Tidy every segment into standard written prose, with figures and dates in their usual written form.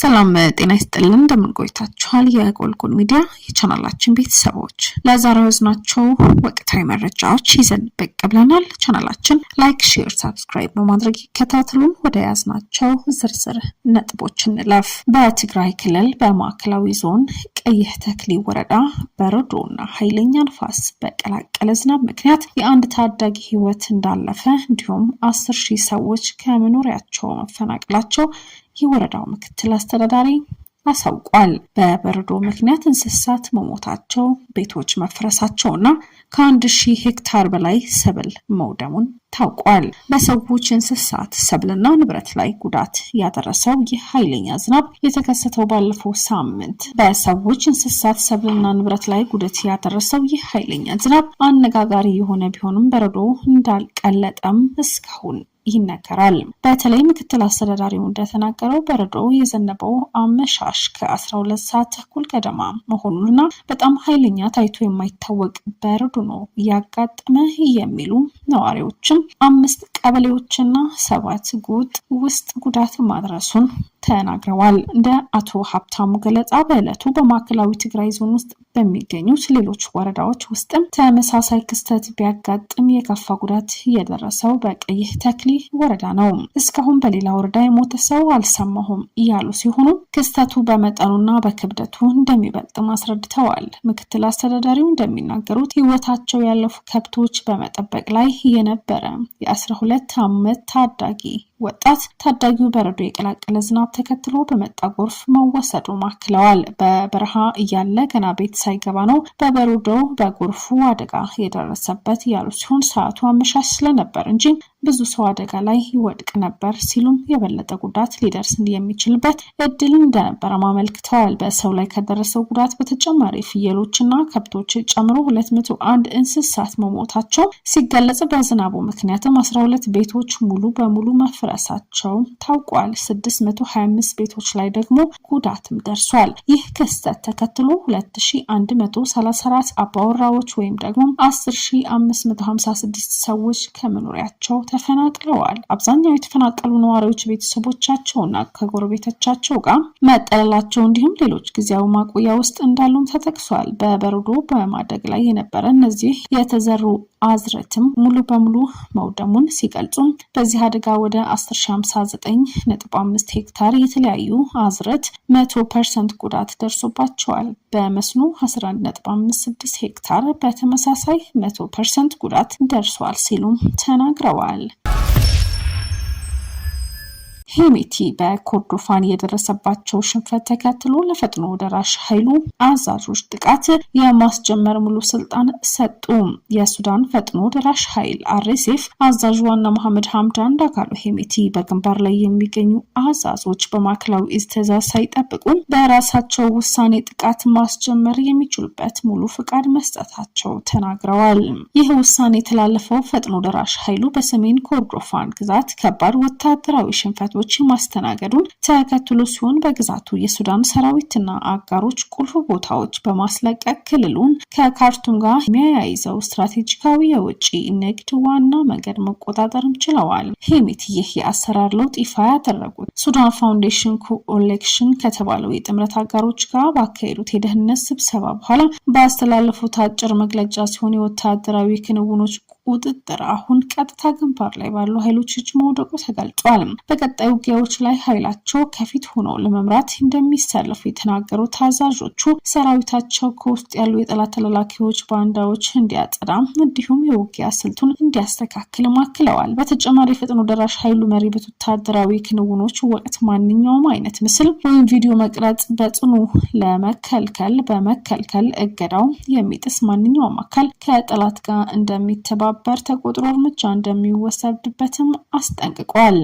ሰላም ጤና ይስጥልን እንደምን ቆይታችኋል? የጎልጎል ሚዲያ የቻናላችን ቤተሰቦች ለዛሬው ያዝናቸው ወቅታዊ መረጃዎች ይዘን ብቅ ብለናል። ቻናላችን ላይክ፣ ሼር፣ ሰብስክራይብ በማድረግ ይከታተሉን። ወደ ያዝናቸው ዝርዝር ነጥቦች እንለፍ። በትግራይ ክልል በማዕከላዊ ዞን ቀይህ ተክሊ ወረዳ በረዶና ኃይለኛ ንፋስ በቀላቀለ ዝናብ ምክንያት የአንድ ታዳጊ ህይወት እንዳለፈ እንዲሁም 10,000 ሰዎች ከመኖሪያቸው መፈናቀላቸው የወረዳው ምክትል አስተዳዳሪ አሳውቋል። በበረዶ ምክንያት እንስሳት መሞታቸው፣ ቤቶች መፍረሳቸውና ከ1,000 ሄክታር በላይ ሰብል መውደሙን ታውቋል። በሰዎች እንስሳት ሰብልና ንብረት ላይ ጉዳት ያደረሰው ይህ ኃይለኛ ዝናብ የተከሰተው ባለፈው ሳምንት በሰዎች እንስሳት ሰብልና ንብረት ላይ ጉዳት ያደረሰው ይህ ኃይለኛ ዝናብ አነጋጋሪ የሆነ ቢሆንም በረዶ እንዳልቀለጠም እስካሁን ይነገራል። በተለይ ምክትል አስተዳዳሪው እንደተናገረው በረዶ የዘነበው አመሻሽ ከ12 ሰዓት ተኩል ገደማ መሆኑንና በጣም ኃይለኛ ታይቶ የማይታወቅ በረዶ ነው ያጋጠመ የሚሉ ነዋሪዎችም 5 ቀበሌዎችና 7 ጎጥ ውስጥ ጉዳት ማድረሱን ተናግረዋል። እንደ አቶ ሀብታሙ ገለጻ በዕለቱ በማዕከላዊ ትግራይ ዞን ውስጥ በሚገኙት ሌሎች ወረዳዎች ውስጥም ተመሳሳይ ክስተት ቢያጋጥም የከፋ ጉዳት የደረሰው በቀይህ ተክሊ ወረዳ ነው። እስካሁን በሌላ ወረዳ የሞተ ሰው አልሰማሁም ያሉ ሲሆኑ ክስተቱ በመጠኑና በክብደቱ እንደሚበልጥም አስረድተዋል። ምክትል አስተዳዳሪው እንደሚናገሩት ህይወታቸው ያለፉ ከብቶች በመጠበቅ ላይ የነበረ የ12 ዓመት ታዳጊ ወጣት ታዳጊው በረዶ የቀላቀለ ዝናብ ተከትሎ በመጣ ጎርፍ መወሰዱ ማክለዋል። በበረሃ እያለ ገና ቤት ሳይገባ ነው በበረዶ በጎርፉ አደጋ የደረሰበት ያሉ ሲሆን ሰዓቱ አመሻሽ ስለነበር እንጂ ብዙ ሰው አደጋ ላይ ይወድቅ ነበር ሲሉም የበለጠ ጉዳት ሊደርስ የሚችልበት እድል እንደነበረ አመልክተዋል። በሰው ላይ ከደረሰው ጉዳት በተጨማሪ ፍየሎችና ከብቶች ጨምሮ 201 እንስሳት መሞታቸው ሲገለጽ በዝናቡ ምክንያትም 12 ቤቶች ሙሉ በሙሉ መፍረሳቸው ታውቋል። 625 ቤቶች ላይ ደግሞ ጉዳትም ደርሷል። ይህ ክስተት ተከትሎ 2134 አባወራዎች ወይም ደግሞ 10,556 ሰዎች ከመኖሪያቸው ተፈናቅለዋል። አብዛኛው የተፈናቀሉ ነዋሪዎች ቤተሰቦቻቸውና ከጎረቤቶቻቸው ጋር መጠለላቸው እንዲሁም ሌሎች ጊዜያዊ ማቆያ ውስጥ እንዳሉም ተጠቅሷል። በበረዶ በማደግ ላይ የነበረ እነዚህ የተዘሩ አዝርዕትም ሙሉ በሙሉ መውደሙን ሲገልጹ በዚህ አደጋ ወደ 10,059.5 ሄክታር የተለያዩ አዝርዕት 100% ጉዳት ደርሶባቸዋል። በመስኖ 11.56 ሄክታር በተመሳሳይ 100% ጉዳት ደርሷል ሲሉም ተናግረዋል። ሄሜቲ በኮርዶፋን የደረሰባቸው ሽንፈት ተከትሎ ለፈጥኖ ደራሽ ኃይሉ አዛዦች ጥቃት የማስጀመር ሙሉ ስልጣን ሰጡ። የሱዳን ፈጥኖ ደራሽ ኃይል አርኤስኤፍ አዛዥ ዋና መሐመድ ሐምዳን ዳጋሎ ሄሜቲ በግንባር ላይ የሚገኙ አዛዦች በማዕከላዊ እዝ ትዕዛዝ ሳይጠብቁ በራሳቸው ውሳኔ ጥቃት ማስጀመር የሚችሉበት ሙሉ ፍቃድ መስጠታቸው ተናግረዋል። ይህ ውሳኔ የተላለፈው ፈጥኖ ደራሽ ኃይሉ በሰሜን ኮርዶፋን ግዛት ከባድ ወታደራዊ ሽንፈት ማስተናገዱን ተከትሎ ሲሆን በግዛቱ የሱዳን ሰራዊትና አጋሮች ቁልፍ ቦታዎች በማስለቀቅ ክልሉን ከካርቱም ጋር የሚያያይዘው ስትራቴጂካዊ የውጭ ንግድ ዋና መንገድ መቆጣጠርም ችለዋል። ሄሜቲ ይህ የአሰራር ለውጥ ይፋ ያደረጉት ሱዳን ፋውንዴሽን ኮሌክሽን ከተባለው የጥምረት አጋሮች ጋር ባካሄዱት የደህንነት ስብሰባ በኋላ ባስተላለፉት አጭር መግለጫ ሲሆን የወታደራዊ ክንውኖች ቁጥጥር አሁን ቀጥታ ግንባር ላይ ባሉ ኃይሎች እጅ መውደቁ ተገልጿል። በቀጣይ ውጊያዎች ላይ ኃይላቸው ከፊት ሆነው ለመምራት እንደሚሰለፉ የተናገሩት አዛዦቹ ሰራዊታቸው ከውስጥ ያሉ የጠላት ተላላኪዎች ባንዳዎች እንዲያጸዳ እንዲሁም የውጊያ ስልቱን እንዲያስተካክል አክለዋል። በተጨማሪ ፈጥኖ ደራሽ ኃይሉ መሪ በወታደራዊ ክንውኖች ወቅት ማንኛውም አይነት ምስል ወይም ቪዲዮ መቅረጽ በጽኑ በመከልከል እገዳው የሚጥስ ማንኛውም አካል ከጠላት ጋር እንደሚተባበር ተቆጥሮ እርምጃ እንደሚወሰድበትም አስጠንቅቋል።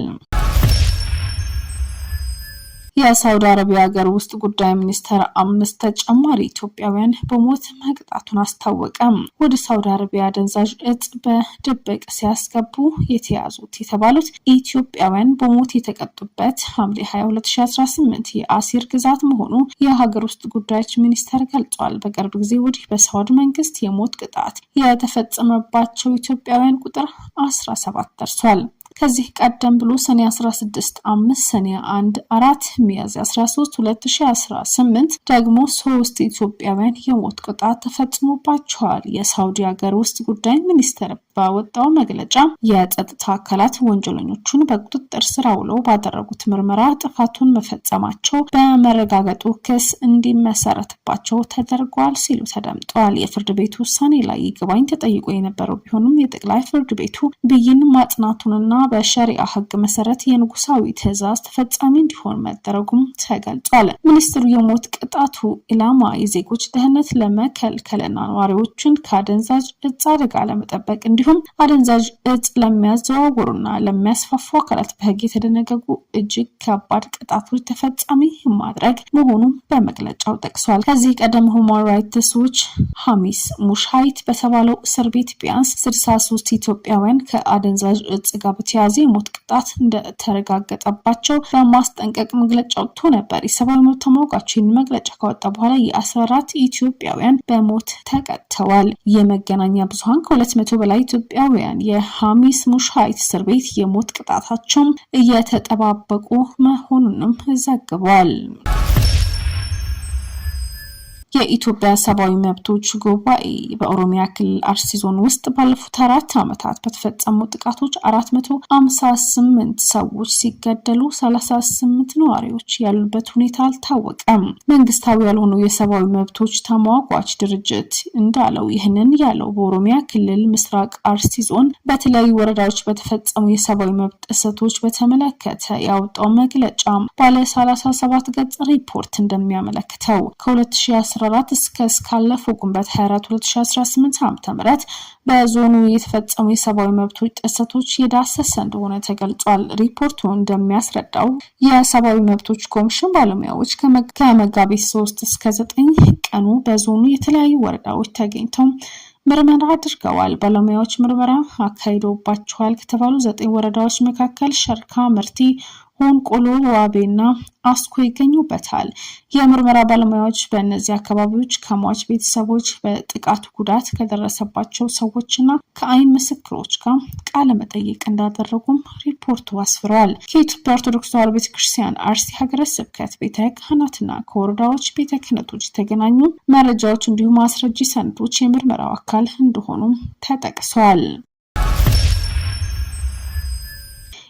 የሳውዲ አረቢያ ሀገር ውስጥ ጉዳይ ሚኒስቴር 5 ተጨማሪ ኢትዮጵያውያን በሞት መቅጣቱን አስታወቀ። ወደ ሳውዲ አረቢያ አደንዛዥ እጽ በድብቅ ሲያስገቡ የተያዙት የተባሉት ኢትዮጵያውያን በሞት የተቀጡበት ሐምሌ 22 2018 የአሲር ግዛት መሆኑ የሀገር ውስጥ ጉዳዮች ሚኒስቴር ገልጿል። በቅርብ ጊዜ ወዲህ በሳውዲ መንግስት የሞት ቅጣት የተፈጸመባቸው ኢትዮጵያውያን ቁጥር 17 ደርሷል። ከዚህ ቀደም ብሎ ሰኔ 16 5 ሰኔ 1 4 ሚያዝያ 13 2018 ደግሞ 3 ኢትዮጵያውያን የሞት ቅጣት ተፈጽሞባቸዋል። የሳውዲ ሀገር ውስጥ ጉዳይ ሚኒስቴር ባወጣው መግለጫ የጸጥታ አካላት ወንጀለኞቹን በቁጥጥር ስር አውለው ባደረጉት ምርመራ ጥፋቱን መፈጸማቸው በመረጋገጡ ክስ እንዲመሰረትባቸው ተደርጓል ሲሉ ተደምጠዋል። የፍርድ ቤቱ ውሳኔ ላይ ይግባኝ ተጠይቆ የነበረው ቢሆንም የጠቅላይ ፍርድ ቤቱ ብይን ማጽናቱንና በሸሪዓ ሕግ መሰረት የንጉሳዊ ትዕዛዝ ተፈጻሚ እንዲሆን መደረጉም ተገልጿል። ሚኒስትሩ የሞት ቅጣቱ ኢላማ የዜጎች ደህንነት ለመከልከልና ነዋሪዎችን ከአደንዛዥ እጽ አደጋ ለመጠበቅ እንዲሁም አደንዛዥ እጽ ለሚያዘዋውሩና ለሚያስፋፉ አካላት በሕግ የተደነገጉ እጅግ ከባድ ቅጣቶች ተፈጻሚ ማድረግ መሆኑን በመግለጫው ጠቅሷል። ከዚህ ቀደም ሁማን ራይትስ ዎች ሐሚስ ሙሻይት በተባለው እስር ቤት ቢያንስ 63 ኢትዮጵያውያን ከአደንዛዥ እጽ ጋር በተያያዘ የሞት ቅጣት እንደተረጋገጠባቸው በማስጠንቀቅ መግለጫ ወጥቶ ነበር። የሰብአዊ መብት ተሟጋች ይህን መግለጫ ካወጣ በኋላ የ14 ኢትዮጵያውያን በሞት ተቀጥተዋል። የመገናኛ ብዙሃን ከ200 በላይ ኢትዮጵያውያን የሐሚስ ሙሻይት እስር ቤት የሞት ቅጣታቸውን እየተጠባበቁ መሆኑንም ዘግቧል። የኢትዮጵያ ሰብአዊ መብቶች ጉባኤ በኦሮሚያ ክልል አርሲ ዞን ውስጥ ባለፉት 4 ዓመታት በተፈጸሙ ጥቃቶች 458 ሰዎች ሲገደሉ 38 ነዋሪዎች ያሉበት ሁኔታ አልታወቀም። መንግስታዊ ያልሆኑ የሰብአዊ መብቶች ተሟጋች ድርጅት እንዳለው ይህንን ያለው በኦሮሚያ ክልል ምስራቅ አርሲ ዞን በተለያዩ ወረዳዎች በተፈጸሙ የሰብአዊ መብት ጥሰቶች በተመለከተ ያወጣው መግለጫ ባለ 37 ገጽ ሪፖርት እንደሚያመለክተው ከ2014 እስካለፈው ግንቦት 24 2018 ዓ.ም በዞኑ የተፈጸሙ የሰብአዊ መብቶች ጥሰቶች የዳሰሰ እንደሆነ ተገልጿል። ሪፖርቱ እንደሚያስረዳው የሰብአዊ መብቶች ኮሚሽን ባለሙያዎች ከመጋቢት 3 እስከ 9 ቀኑ በዞኑ የተለያዩ ወረዳዎች ተገኝተው ምርመራ አድርገዋል። ባለሙያዎች ምርመራ አካሂደውባቸዋል ከተባሉ 9 ወረዳዎች መካከል ሸርካ፣ መርቲ፣ ሆንቆሎ፣ ዋቤና አስኮ ይገኙበታል። የምርመራ ባለሙያዎች በእነዚህ አካባቢዎች ከሟች ቤተሰቦች፣ በጥቃቱ ጉዳት ከደረሰባቸው ሰዎችና ከአይን ምስክሮች ጋር ቃለ መጠይቅ እንዳደረጉም ሪፖርቱ አስፍረዋል። ከኢትዮጵያ ኦርቶዶክስ ተዋሕዶ ቤተክርስቲያን አርሲ ሀገረ ስብከት ቤተ ካህናትና ከወረዳዎች ቤተ ክህነቶች የተገናኙ መረጃዎች እንዲሁም አስረጂ ሰነዶች የምርመራው አካል እንደሆኑ ተጠቅሰዋል።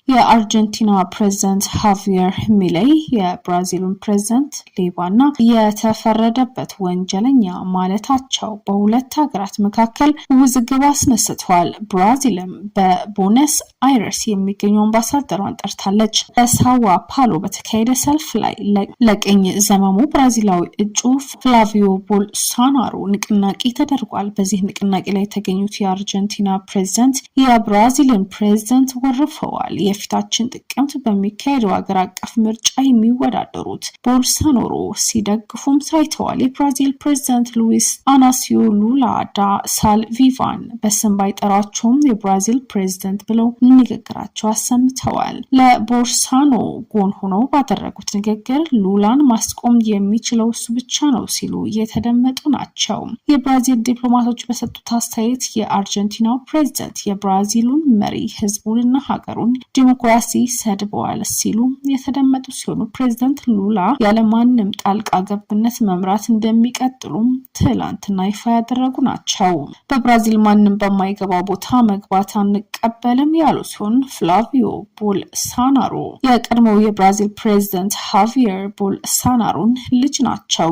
የአርጀንቲና ፕሬዝዳንት ሃቪየር ሚሌይ የብራዚሉን ፕሬዝዳንት ሌባና የተፈረደበት ወንጀለኛ ማለታቸው በሁለት ሀገራት መካከል ውዝግብ አስነስተዋል። ብራዚልም በቦነስ አይረስ የሚገኙ አምባሳደሯን ጠርታለች። በሳዋ ፓሎ በተካሄደ ሰልፍ ላይ ለቀኝ ዘመሙ ብራዚላዊ እጩ ፍላቪዮ ቦልሶናሮ ንቅናቄ ተደርጓል። በዚህ ንቅናቄ ላይ የተገኙት የአርጀንቲና ፕሬዝዳንት የብራዚልን ፕሬዝዳንት ወርፈዋል። የፊታችን ጥቅምት በሚካሄደው ሀገር አቀፍ ምርጫ የሚወዳደሩት ቦልሶናሮ ሲደግፉም ታይተዋል። የብራዚል ፕሬዝዳንት ሉዊስ አናሲዮ ሉላ ዳ ሳልቪቫን በስም ባይጠራቸውም የብራዚል ፕሬዝዳንት ብለው ንግግራቸው አሰምተዋል። ለቦልሶናሮ ጎን ሆነው ባደረጉት ንግግር ሉላን ማስቆም የሚችለው እሱ ብቻ ነው ሲሉ እየተደመጡ ናቸው። የብራዚል ዲፕሎማቶች በሰጡት አስተያየት የአርጀንቲናው ፕሬዝዳንት የብራዚሉን መሪ ህዝቡንና ሀገሩን ዲሞክራሲ ሰድበዋል ሲሉ የተደመጡ ሲሆኑ ፕሬዝዳንት ሉላ ያለማንም ጣልቃ ገብነት መምራት እንደሚቀጥሉም ትላንትና ይፋ ያደረጉ ናቸው። በብራዚል ማንም በማይገባው ቦታ መግባት አንቀበልም ያሉ ሲሆን ፍላቪዮ ቦልሶናሮ የቀድሞው የብራዚል ፕሬዝዳንት ሃቪየር ቦልሶናሮን ልጅ ናቸው።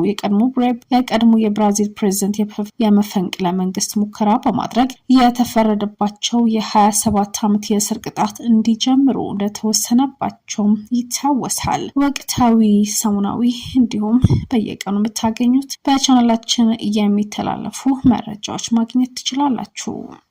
የቀድሞ የብራዚል ፕሬዝዳንት የመፈንቅለ መንግስት ሙከራ በማድረግ የተፈረደባቸው የ27 ዓመት የእስር ቅጣት እንዲጀምሩ እንደተወሰነባቸውም ይታወሳል። ወቅታዊ፣ ሰሙናዊ እንዲሁም በየቀኑ የምታገኙት በቻናላችን የሚተላለፉ መረጃዎች ማግኘት ትችላላችሁ።